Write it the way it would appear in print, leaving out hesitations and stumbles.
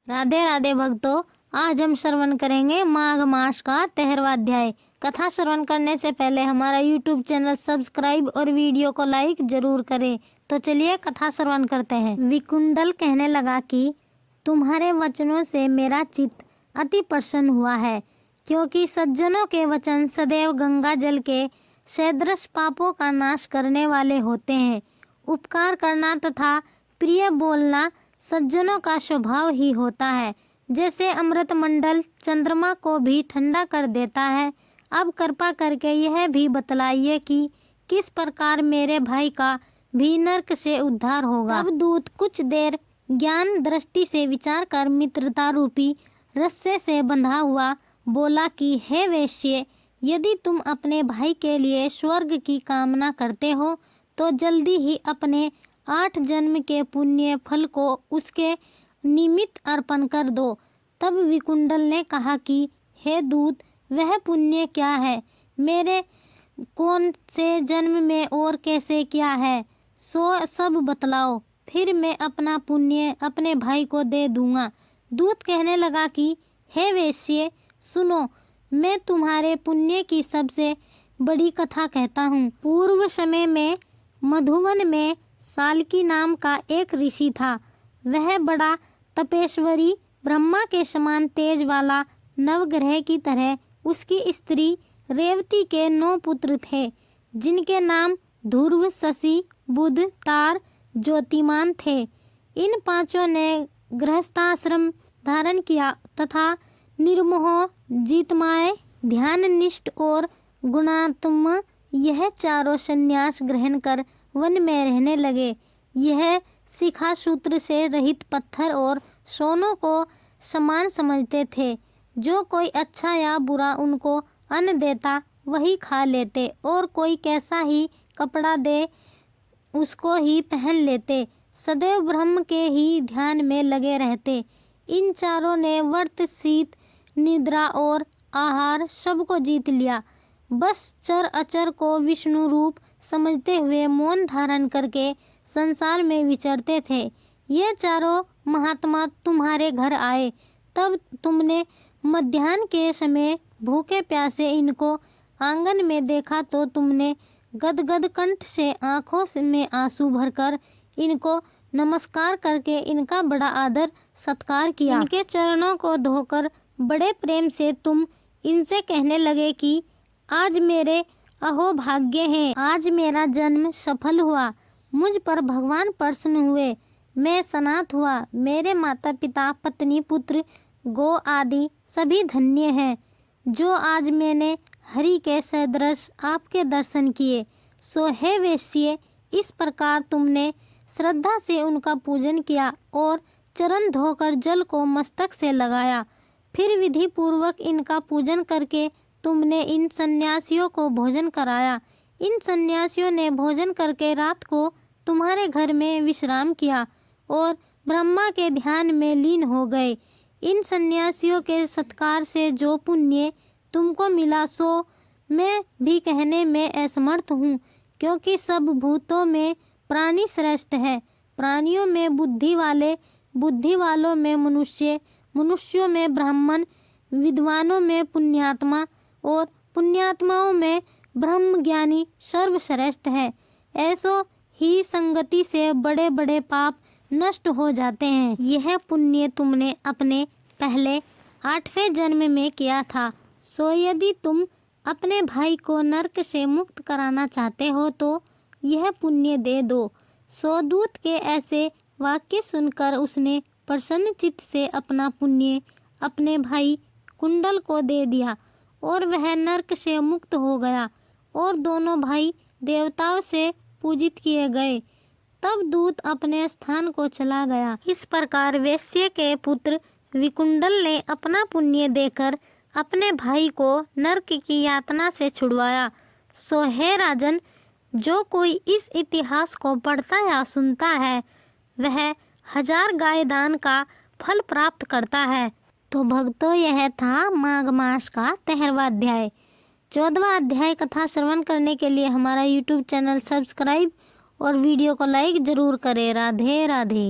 राधे राधे भक्तों, आज हम श्रवण करेंगे माघ मास का 13वां अध्याय। कथा श्रवण करने से पहले हमारा YouTube चैनल सब्सक्राइब और वीडियो को लाइक जरूर करें। तो चलिए कथा श्रवण करते हैं। विकुंडल कहने लगा कि तुम्हारे वचनों से मेरा चित्त अति प्रसन्न हुआ है, क्योंकि सज्जनों के वचन सदैव गंगा जल के सदृश पापों का नाश करने वाले होते हैं। उपकार करना तथा प्रिय बोलना सज्जनों का स्वभाव ही होता है। जैसे अमृत मंडल चंद्रमा को भी ठंडा कर देता है। अब कृपा करके यह भी बतलाइए कि किस प्रकार मेरे भाई का भी नरक से उद्धार होगा। अब दूत कुछ देर ज्ञान दृष्टि से विचार कर मित्रता रूपी रस्से से बंधा हुआ बोला कि हे वेश्ये, यदि तुम अपने भाई के लिए स्वर्ग की कामना करते हो तो जल्दी ही अपने 8 जन्म के पुण्य फल को उसके निमित्त अर्पण कर दो। तब विकुंडल ने कहा कि हे दूत, वह पुण्य क्या है? मेरे कौन से जन्म में और कैसे क्या है, सो सब बतलाओ, फिर मैं अपना पुण्य अपने भाई को दे दूंगा। दूत कहने लगा कि हे वेश्ये, सुनो, मैं तुम्हारे पुण्य की सबसे बड़ी कथा कहता हूँ। पूर्व समय में मधुवन में साल्की नाम का एक ऋषि था। वह बड़ा तपेश्वरी, ब्रह्मा के समान तेज वाला नवग्रह की तरह उसकी स्त्री रेवती के 9 पुत्र थे, जिनके नाम ध्रुव, शशि, बुध, तार, ज्योतिमान थे। इन 5 ने गृहस्थाश्रम धारण किया तथा निर्मोह, जितमाय, ध्याननिष्ठ और गुणात्म यह चारों संन्यास ग्रहण कर वन में रहने लगे। यह शिखा सूत्र से रहित पत्थर और सोनों को समान समझते थे। जो कोई अच्छा या बुरा उनको अन्न देता वही खा लेते, और कोई कैसा ही कपड़ा दे उसको ही पहन लेते। सदैव ब्रह्म के ही ध्यान में लगे रहते। इन चारों ने व्रत, शीत, निद्रा और आहार सबको जीत लिया। बस चर अचर को विष्णु रूप समझते हुए मौन धारण करके संसार में विचरते थे। ये चारों महात्मा तुम्हारे घर आए, तब तुमने मध्याह्न के समय भूखे प्यासे इनको आंगन में देखा तो तुमने गदगद कंठ से आंखों में आंसू भरकर इनको नमस्कार करके इनका बड़ा आदर सत्कार किया। इनके चरणों को धोकर बड़े प्रेम से तुम इनसे कहने लगे कि आज मेरे अहो भाग्य हैं, आज मेरा जन्म सफल हुआ, मुझ पर भगवान प्रसन्न हुए, मैं सनात हुआ, मेरे माता पिता, पत्नी, पुत्र, गो आदि सभी धन्य हैं, जो आज मैंने हरि के सदृश आपके दर्शन किए। सो हे वेश्ये, इस प्रकार तुमने श्रद्धा से उनका पूजन किया और चरण धोकर जल को मस्तक से लगाया। फिर विधि पूर्वक इनका पूजन करके तुमने इन सन्यासियों को भोजन कराया। इन सन्यासियों ने भोजन करके रात को तुम्हारे घर में विश्राम किया और ब्रह्मा के ध्यान में लीन हो गए। इन सन्यासियों के सत्कार से जो पुण्य तुमको मिला सो मैं भी कहने में असमर्थ हूँ, क्योंकि सब भूतों में प्राणी श्रेष्ठ है। प्राणियों में बुद्धि वाले, बुद्धि वालों में मनुष्य, मनुष्यों में ब्राह्मण, विद्वानों में पुण्यात्मा और पुण्यात्माओं में ब्रह्म ज्ञानी सर्वश्रेष्ठ है। ऐसो ही संगति से बड़े बड़े पाप नष्ट हो जाते हैं। यह पुण्य तुमने अपने पहले 8वें जन्म में किया था। सो यदि तुम अपने भाई को नरक से मुक्त कराना चाहते हो तो यह पुण्य दे दो। सो दूत के ऐसे वाक्य सुनकर उसने प्रसन्न चित्त से अपना पुण्य अपने भाई कुंडल को दे दिया और वह नरक से मुक्त हो गया और दोनों भाई देवताओं से पूजित किए गए। तब दूत अपने स्थान को चला गया। इस प्रकार वेश्य के पुत्र विकुंडल ने अपना पुण्य देकर अपने भाई को नरक की यातना से छुड़वाया। सो हे राजन, जो कोई इस इतिहास को पढ़ता या सुनता है वह 1000 गाय दान का फल प्राप्त करता है। तो भक्तों, यह था माघ मास का 13वां अध्याय। 14वां अध्याय कथा श्रवण करने के लिए हमारा YouTube चैनल सब्सक्राइब और वीडियो को लाइक जरूर करें। राधे राधे।